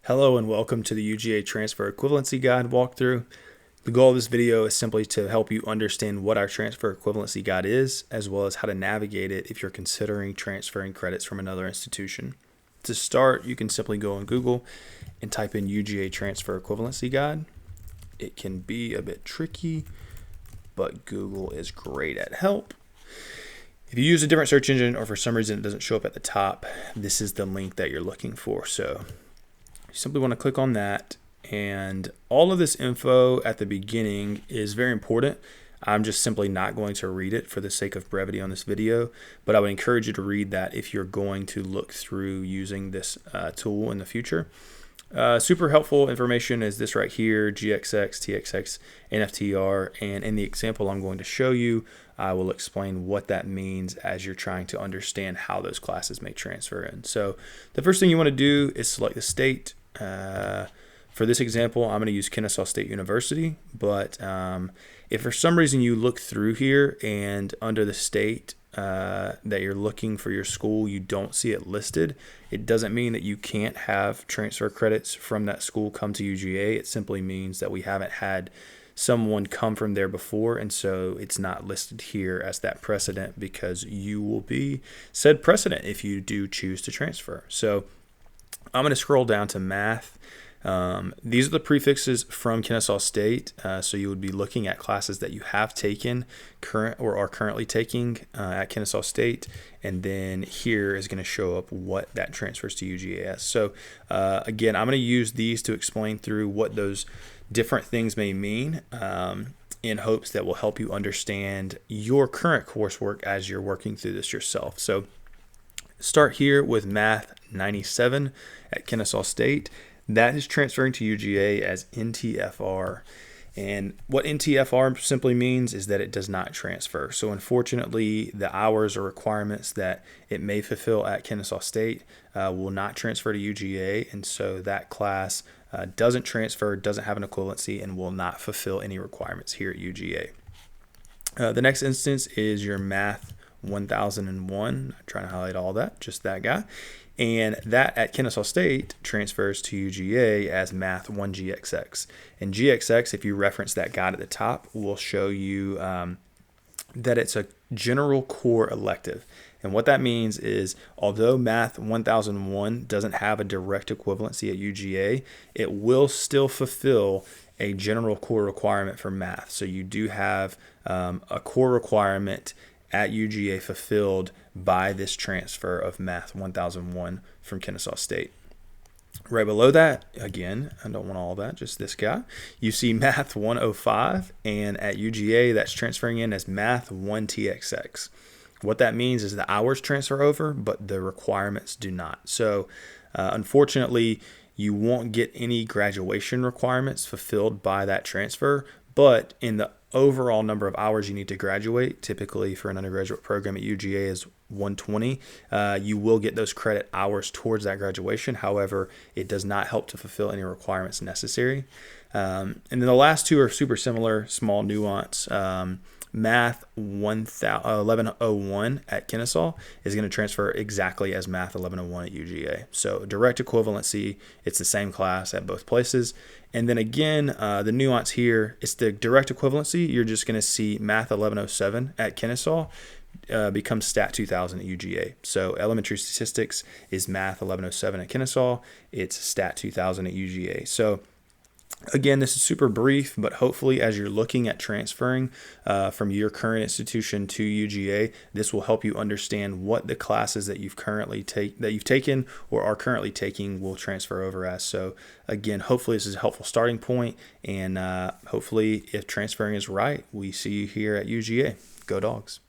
Hello and welcome to the UGA Transfer Equivalency Guide walkthrough. The goal of this video is simply to help you understand what our Transfer Equivalency Guide is, as well as how to navigate it if you're considering transferring credits from another institution. To start, you can simply go on Google and type in UGA Transfer Equivalency Guide. It can be a bit tricky, but Google is great at help. If you use a different search engine or for some reason it doesn't show up at the top, this is the link that you're looking for. So you simply want to click on that, and all of this info at the beginning is very important. I'm just simply not going to read it for the sake of brevity on this video, but I would encourage you to read that if you're going to look through using this tool in the future. Super helpful information is this right here: GXX, TXX, NFTR, and in the example I'm going to show you, I will explain what that means as you're trying to understand how those classes may transfer in. So the first thing you want to do is select the state. For this example, I'm going to use Kennesaw State University, but if for some reason you look through here and under the state that you're looking for your school, you don't see it listed, it doesn't mean that you can't have transfer credits from that school come to UGA. It simply means that we haven't had someone come from there before, and so it's not listed here as that precedent, because you will be said precedent if you do choose to transfer. So I'm going to scroll down to math. These are the prefixes from Kennesaw State, so you would be looking at classes that you have taken current or are currently taking at Kennesaw State, and then here is going to show up what that transfers to UGAS. So again, I'm going to use these to explain through what those different things may mean, in hopes that will help you understand your current coursework as you're working through this yourself. So start here with Math 97 at Kennesaw State. That is transferring to UGA as NTFR. And what NTFR simply means is that it does not transfer. So unfortunately, the hours or requirements that it may fulfill at Kennesaw State will not transfer to UGA. And so that class doesn't transfer, doesn't have an equivalency, and will not fulfill any requirements here at UGA. The next instance is your Math 1001. I'm trying to highlight all that, just that guy. And that at Kennesaw State transfers to UGA as Math 1GXX. And GXX, if you reference that guide at the top, will show you that it's a general core elective. And what that means is, although Math 1001 doesn't have a direct equivalency at UGA, it will still fulfill a general core requirement for math. So you do have a core requirement at UGA fulfilled by this transfer of Math 1001 from Kennesaw State. Right below that, again, I don't want all that, just this guy, you see Math 105, and at UGA that's transferring in as Math 1TXX. What that means is the hours transfer over, but the requirements do not. So unfortunately, you won't get any graduation requirements fulfilled by that transfer, but in the overall number of hours you need to graduate, typically for an undergraduate program at UGA is 120, you will get those credit hours towards that graduation. However, it does not help to fulfill any requirements necessary. And then the last two are super similar, small nuance. Math 1101 at Kennesaw is going to transfer exactly as Math 1101 at UGA. So direct equivalency, it's the same class at both places. And then again, the nuance here is the direct equivalency. You're just going to see Math 1107 at Kennesaw becomes Stat 2000 at UGA. So elementary statistics is Math 1107 at Kennesaw. It's Stat 2000 at UGA. So again, this is super brief, but hopefully as you're looking at transferring from your current institution to UGA, this will help you understand what the classes that you've taken or are currently taking will transfer over as. So again, hopefully this is a helpful starting point, and hopefully if transferring is right, we see you here at UGA. Go Dogs.